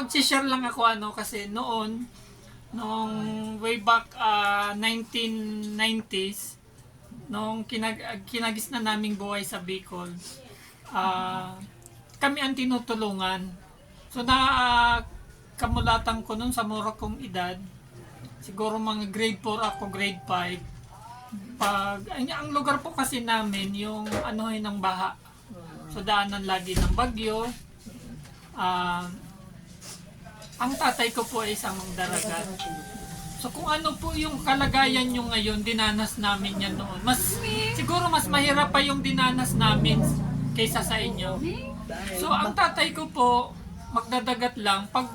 mag-share lang ako kasi noong way back 1990s nung kinagis na naming buhay sa Bicol, kami ang tinutulungan. So kamulatan ko nun sa mura kong edad, siguro mga grade 4 ako, grade 5. Ang lugar po kasi namin yung ng baha. So daanan lagi ng bagyo. Ang tatay ko po ay isang daragat. So kung ano po yung kalagayan nyo ngayon, dinanas namin yan noon. Siguro mas mahirap pa yung dinanas namin kaysa sa inyo. So ang tatay ko po, magdadagat lang. Pag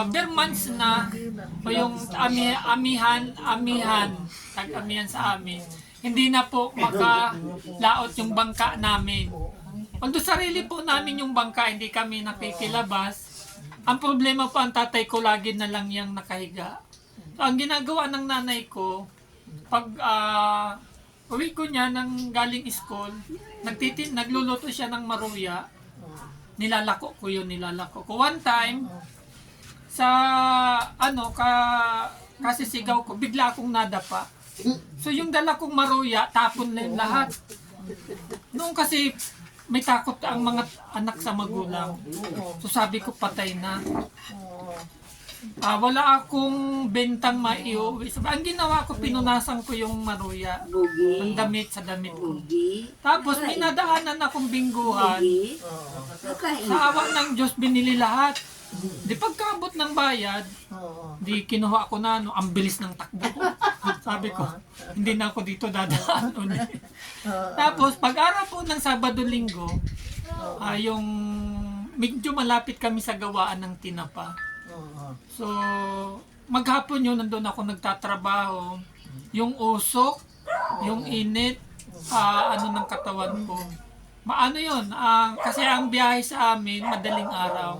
bare months na, o yung amihan sa amin, hindi na po makalaot yung bangka namin. Although sarili po namin yung bangka, hindi kami nakikilabas. Ang problema po, ang tatay ko lagi na lang yung nakahiga. So, ang ginagawa ng nanay ko, pag uwi ko niya ng galing school, nagluluto siya ng maruya, nilalako ko. One time, kasi sigaw ko, bigla akong nadapa. So yung dala kong maruya, tapon na yung lahat. Noong kasi may takot ang mga anak sa magulang. So sabi ko, patay na. Wala akong bentang maiuwi. Ang ginawa ko, pinunasan ko yung maruya. Ang damit sa damit ko. Tapos minadaanan akong bingguhan. Sa awa ng Diyos, binili lahat. Di pagkaabot ng bayad, di kinuha ko na ang bilis ng takbo ko. Sabi ko, hindi na ako dito dadaan ulit. Tapos pag-araw po ng Sabado-Linggo, yung medyo malapit kami sa gawaan ng tinapa. So maghapon yun, nandun ako nagtatrabaho. Yung usok, yung init, ng katawan ko. Maano yun, kasi ang biyahe sa amin, madaling araw.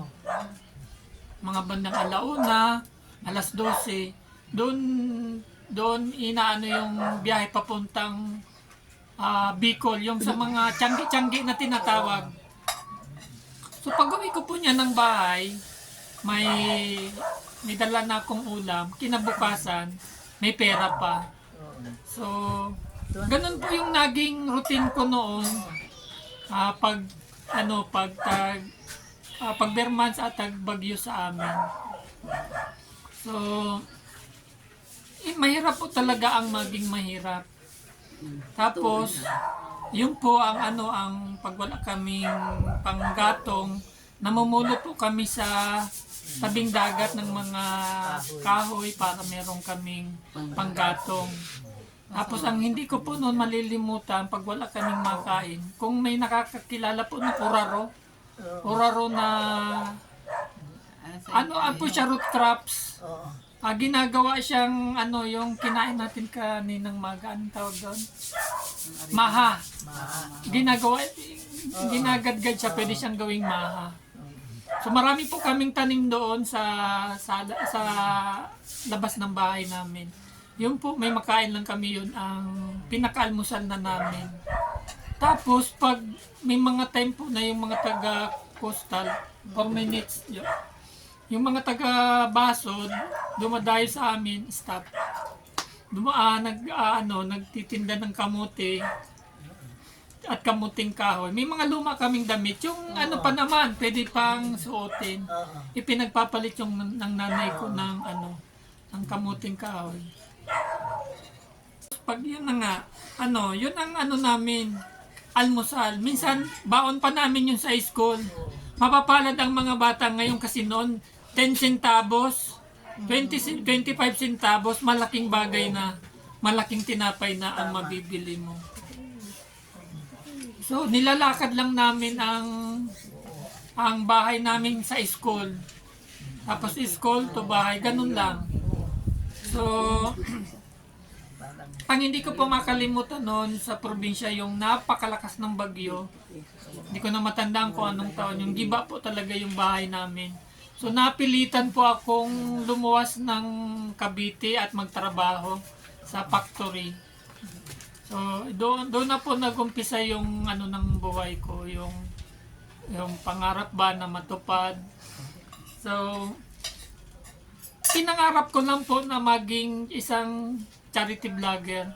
Mga bandang alauna, alas 12, doon inaano yung biyahe papuntang Bicol, yung sa mga tiyanggi-tiyanggi na tinatawag. So pag uwi ko po niya ng bahay, may dala na akong ulam, kinabukasan, may pera pa. So, ganun po yung naging routine ko noon, pag Bermans at Tagbagyo sa amin. So, mahirap po talaga ang maging mahirap. Tapos, yun po ang pag wala kaming panggatong, namumulot po kami sa tabing dagat ng mga kahoy para meron kaming panggatong. Tapos ang hindi ko po noon malilimutan, pag wala kaming makain, kung may nakakakilala po ng oraro na po siya, root crops. Ginagawa siyang yung kinain natin kaninang maga, anong tawag doon? Maha. Ginagadgad siya, pwede siyang gawing maha. So marami po kaming tanim doon sa labas ng bahay namin. Yun po, may makain lang kami, yun ang pinakaalmusal na namin. Tapos pag may mga time po na yung mga taga-coastal, 4 minutes, yung mga taga-basod, dumadayo sa amin, stop. Nagtitinda ng kamote at kamuting kahoy. May mga luma kaming damit, yung pa naman, pwede pang suotin. Ipinagpapalit yung ng nanay ko ng kamuting kahoy. Pag yun na nga, yun ang namin, almusal. Minsan, baon pa namin yun sa school. Mapapalad ang mga bata ngayon kasi noon, 10 centavos, 25 centavos, malaking bagay na, malaking tinapay na ang mabibili mo. So, nilalakad lang namin ang bahay namin sa school. Tapos school to bahay, ganun lang. So, ang hindi ko po makalimutan noon sa probinsya, yung napakalakas ng bagyo. Hindi ko na matandaan kung anong taon. Yung giba po talaga yung bahay namin. So napilitan po akong lumuwas ng Cavite at magtrabaho sa factory. So doon na po nagumpisa yung ng buhay ko, yung pangarap ba na matupad. So, pinangarap ko lang po na maging isang charity vlogger.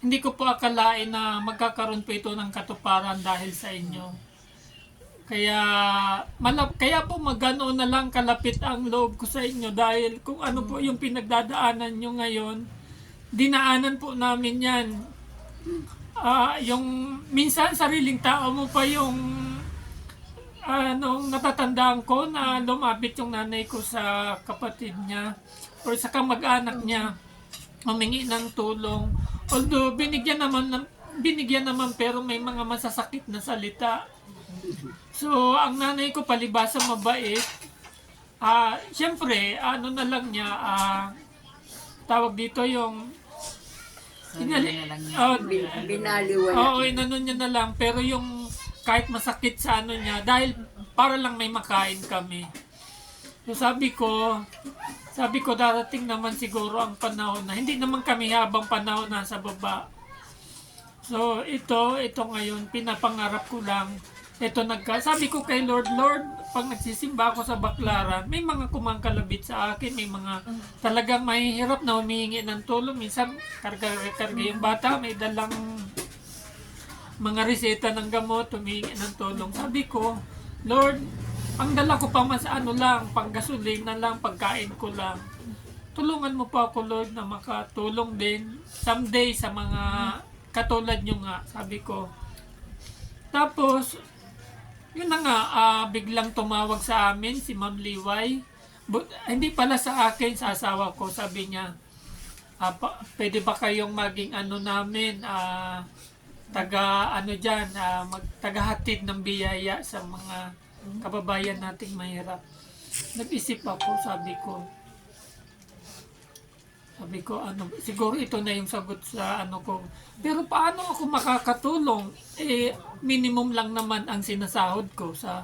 Hindi ko po akalain na magkakaroon po ito ng katuparan dahil sa inyo. Kaya kaya po magano na lang kalapit ang loob ko sa inyo dahil kung ano po yung pinagdadaanan nyo ngayon, dinaanan po namin yan. Yung minsan sariling tao mo pa yung nung natatandaan ko na lumapit yung nanay ko sa kapatid niya o sa kamag-anak niya, humingi ng tulong. Although binigyan naman pero may mga masasakit na salita. So, ang nanay ko palibasa mabait. Siyempre, ano na lang niya, tawag dito yung Binaliwala. Oo, inano niya na lang. Pero yung kahit masakit sa ano niya, dahil para lang may makain kami. So sabi ko darating naman siguro ang panahon na hindi naman kami habang panahon nasa baba. So ito ngayon, pinapangarap ko lang. Sabi ko kay Lord, pag nagsisimba ako sa Baclaran, may mga kumangkalabit sa akin, may mga talagang mahihirap na humihingi ng tulong. Minsan, karga yung bata, may dalang mga reseta ng gamot, humihingi ng tulong. Sabi ko, Lord, ang dala ko pa mas pang gasolina lang, pagkain ko lang. Tulungan mo pa ako, Lord, na makatulong din someday sa mga katulad nyo nga, sabi ko. Tapos, yun na nga, biglang tumawag sa amin si Ma'am Liway. Hindi pala sa akin, sa asawa ko. Sabi niya, pwede ba kayong maging namin, tagahatid ng biyaya sa mga kababayan nating mahirap. Nag-isip ako, sabi ko, siguro ito na yung sagot sa ko. Pero paano ako makakatulong? Minimum lang naman ang sinasahod ko sa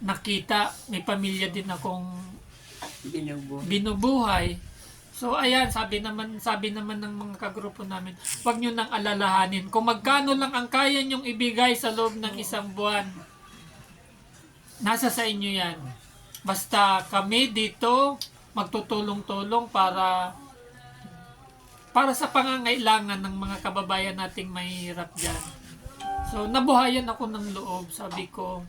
nakita. May pamilya din akong binubuhay. So ayan, sabi naman ng mga kagrupo namin, huwag nyo nang alalahanin. Kung magkano lang ang kaya nyong ibigay sa loob ng isang buwan, nasa sa inyo yan. Basta kami dito magtutulong-tulong para sa pangangailangan ng mga kababayan nating mahihirap dyan. So, nabuhayan ako ng loob. Sabi ko,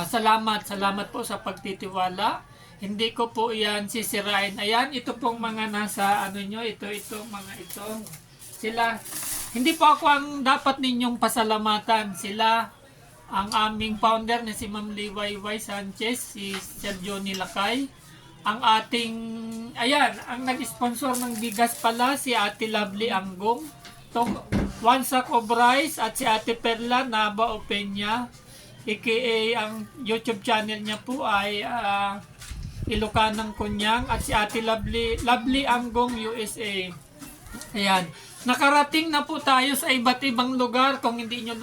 salamat po sa pagtitiwala. Hindi ko po yan sisirain. Ayan, ito pong mga nasa mga ito. Sila, hindi po ako ang dapat ninyong pasalamatan. Sila, ang aming founder na si Ma'am Liway Sanchez, si Sir Johnny Lakay. Ang ang nag-sponsor ng bigas pala, si Ate Lovely Anggong. One sack of rice at si Ate Perla Naba Openya. AKA ang YouTube channel niya po ay Ilocanang Kunyang at si Ate Lovely Anggong USA. Ayan. Nakarating na po tayo sa iba't ibang lugar. Kung hindi nyo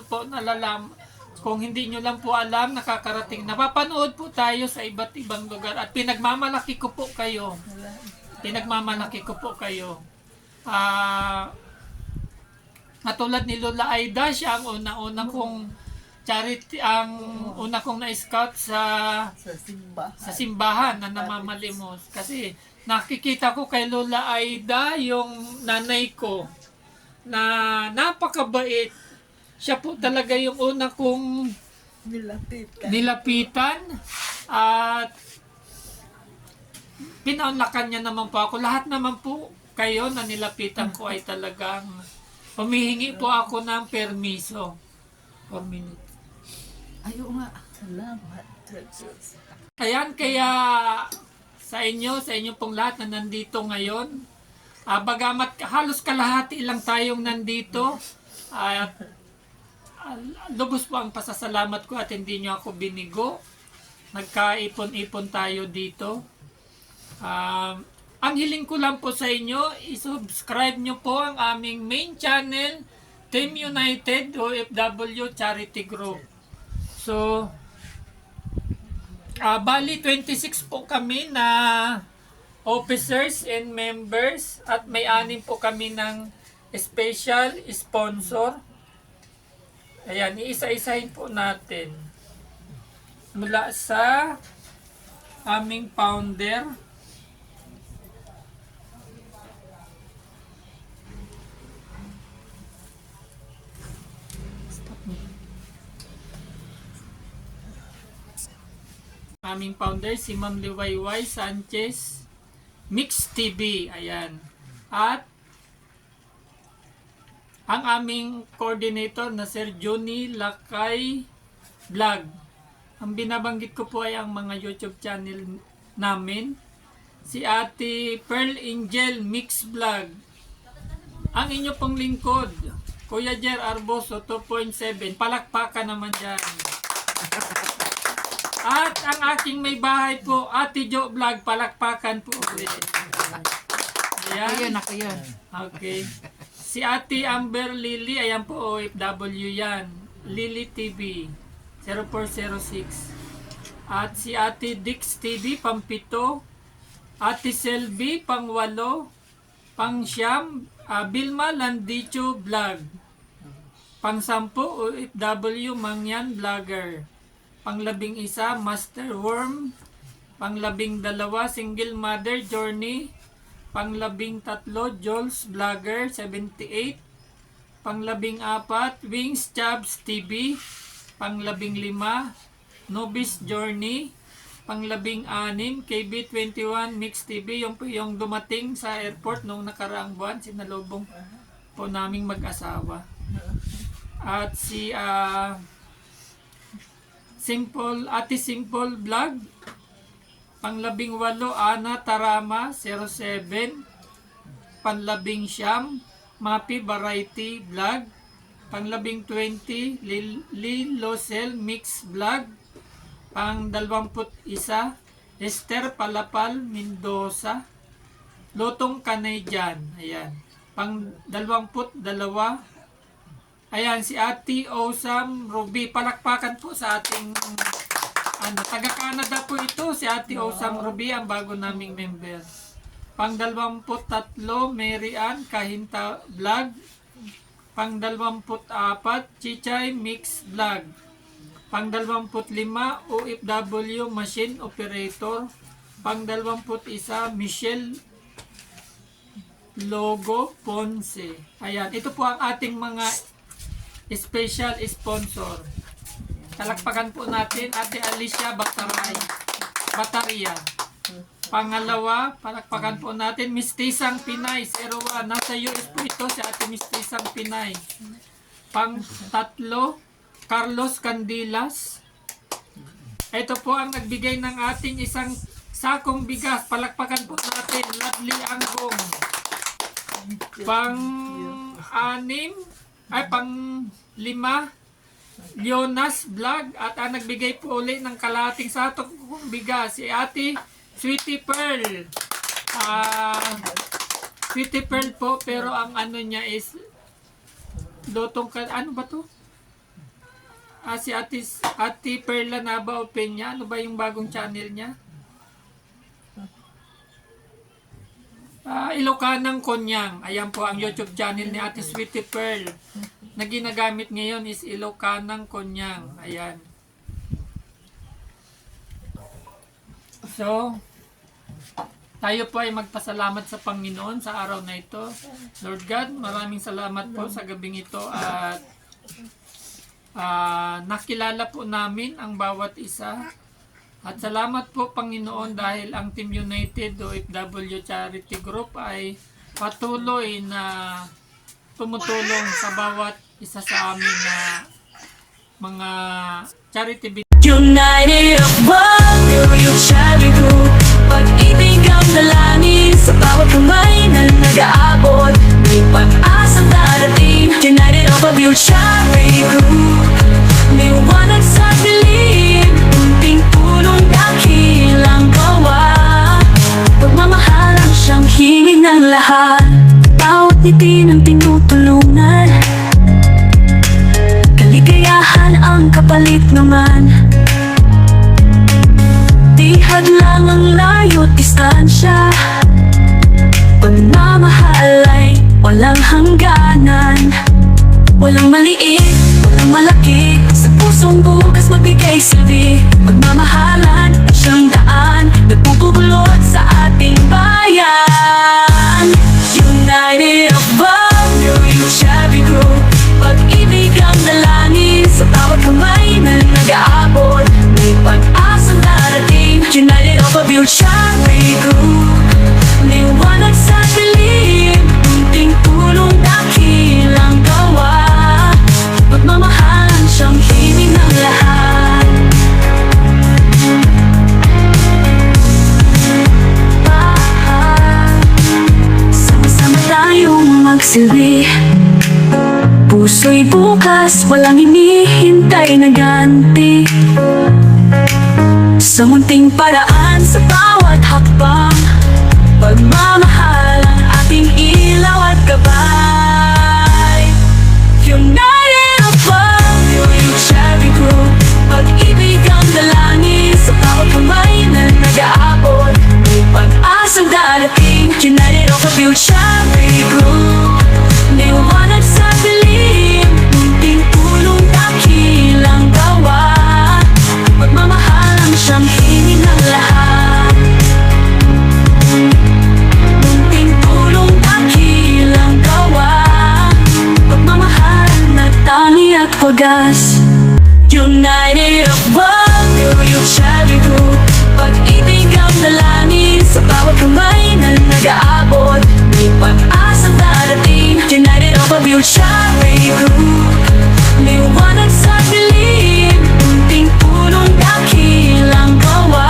lang po alam, nakakarating. Napapanood po tayo sa iba't ibang lugar at pinagmamalaki ko po kayo. Matulad ni Lola Aida, siya ang una kong charity, ang una kong na-scout sa simbahan na namamalimos. Kasi nakikita ko kay Lola Aida yung nanay ko na napakabait. Siya po talaga yung una kong nilapitan at pinaunlakan niya naman po ako. Lahat naman po kayo na nilapitan ko ay talagang humihingi po ako ng permiso. 4 minutes. Ayaw nga. Salamat. Ayan, kaya sa inyo pong lahat na nandito ngayon, bagamat halos kalahati lang tayong nandito, at lubos po ang pasasalamat ko at hindi nyo ako binigo. Nagkaipon-ipon tayo dito. Ang hiling ko lang po sa inyo, i-subscribe nyo po ang aming main channel, Team United OFW Charity Group. So, bali 26 po kami na officers and members at may 6 po kami ng special sponsor. Ayan, iisa-isahin po natin. mula sa aming founder. Aming founder, si Ma'am Liwayway Sanchez, Mix TV, ayan. At ang aming coordinator na Sir Johnny Lakay Vlog. Ang binabanggit ko po ay ang mga YouTube channel namin. Si Ate Pearl Angel Mix Vlog. Ang inyo pong lingkod, Kuya Jer Arboso 2.7. Palakpakan naman dyan. At ang aking may bahay po, Ate Jo Vlog, palakpakan po ulit. Ayan. Ako yun. Okay. Si Ate Amber Lily, ayan po OFW yan. Lily TV 0406. At si Ate Dix TV pang-7. Ate Selby pang-8. Pang-9, Bilma Landicho Vlog. Pang-10 OFW Mangyan Vlogger. Pang-11 Master Worm. Pang-12 Single Mother Journey. Pang-13 Jules Vlogger 78. Pang-14 Wings Chabs TV. Pang-15 Nobis Journey. Pang-16 KB21 Mix TV, yung dumating sa airport noong nakaraang buwan, sinalubong po naming mag-asawa. At si Ate Simple Vlog. Pang-18 Ana Tarama 07. Pang-19 Mapi Variety Vlog. Pang-20 Lilosel Mix Vlog. Pang-21 Esther Palapal Mendoza Lotong Canadian. Ayan. Pang-22 ayan, si Ate Osam Ruby. Palakpakan po sa ating taga-Canada po ito, si Ate Osam Ruby, ang bago naming member. Pang-23 Mary Ann Kahinta Vlog. Pang-24 Chichay Mix Vlog. Pang-25 OFW Machine Operator. Pang-21 Michelle Logo Ponce. Ayan, ito po ang ating mga special sponsor. Talakpakan po natin Ate Alicia Bataria. Pangalawa, palakpakan po natin Mistisang Pinay 01. Nasa US po ito si Ate Mistisang Pinay. Pang-3 Carlos Candilas. Ito po ang nagbigay ng ating isang sakong bigas. Palakpakan po natin Lovely Anggong. Pang-5 Leonas Vlog. At ang nagbigay po ulit ng kalahating sakong bigas si Ate Sweetie Pearl. Sweetie Pearl po, pero ang ano niya is lotong ano ba to? Si Ate Perla Naba Openya. Ano ba yung bagong channel niya? Ilocanang Konyang. Ayan po ang YouTube channel ni Ate Sweetie Pearl. Na ginagamit ngayon is Ilocanang Konyang. Ayan. So, tayo po ay magpasalamat sa Panginoon sa araw na ito. Lord God, maraming salamat po sa gabing ito at nakilala po namin ang bawat isa. At salamat po Panginoon dahil ang Team United OFW Charity Group ay patuloy na tumutulong sa bawat isa sa amin na mga charity United of Warrior Charity Group. Pag-ibig ang dalangin sa bawat kamay na nag-aabot. May pag-asang darating. United of Warrior Charity Group. Liwanag sa dilim, unting tulong dakilang gawa. Pagmamahal ang siyang hiling ng lahat. Bawat ngiti ng tinutulungan. Kaligayahan ang kapalit naman. Di hadlang ang layo't distansya. Pagmamahal ay walang hangganan. Walang maliit, walang malaki. Sa pusong bukas magbigay silbi. Pagmamahalan at siyang daan nagpupulot sa ating bayan. United above, New Youth Shabby Group. Pag-ibig ang dalangin sa bawat kamay na nag-aabot. May pag-asang darating. United above, Youth Shabby Group. Liwanag sa dilim, munting tulong dakilang gawa. Pagmamahalan siyang himig ng lahat. Sama-sama tayong magsilbi. Puso'y bukas, walang hinihintay na ganti. Sa munting paraan, sa bawat hakbang, pagmamahal ang ating ilaw at gabay. United above, New Youth Shabby Group. Pag-ibig ang dalangin sa bawat kamay na nag-aabot. May pag-asang darating. United above, Youth Shabby Group. Liwanag sa dilim, munting tulong dakilang gawa. Pagmamahal ang siyang hingin ng lahat. Munting tulong dakilang gawa. Pagmamahal na tali at wagas. United above, New Youth Shabby Group. Pag-ibig ang dalangin sa bawat kamay na nag-aabot. May pag-asang darating. United above, Youth Shabby Group. Liwanag sa dilim, munting tulong dakilang gawa.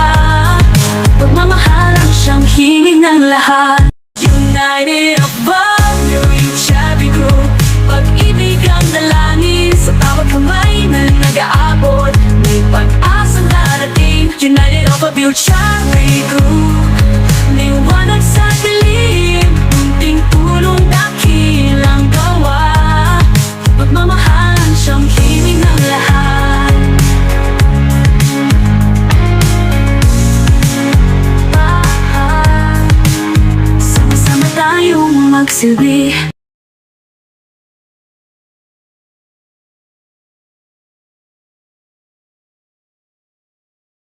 Pagmamahal ang siyang hingin ng lahat. United above, New Youth Shabby Group. Pag-ibig ang dalangin sa bawat kamay na nag-aabot. May pag-asang darating. United above, Youth Shabby Group. Liwanag sa dilim, munting tulong dakilang gawa. Pagmamahal ang siyang himig ng lahat. Sama-sama tayong magsilbi.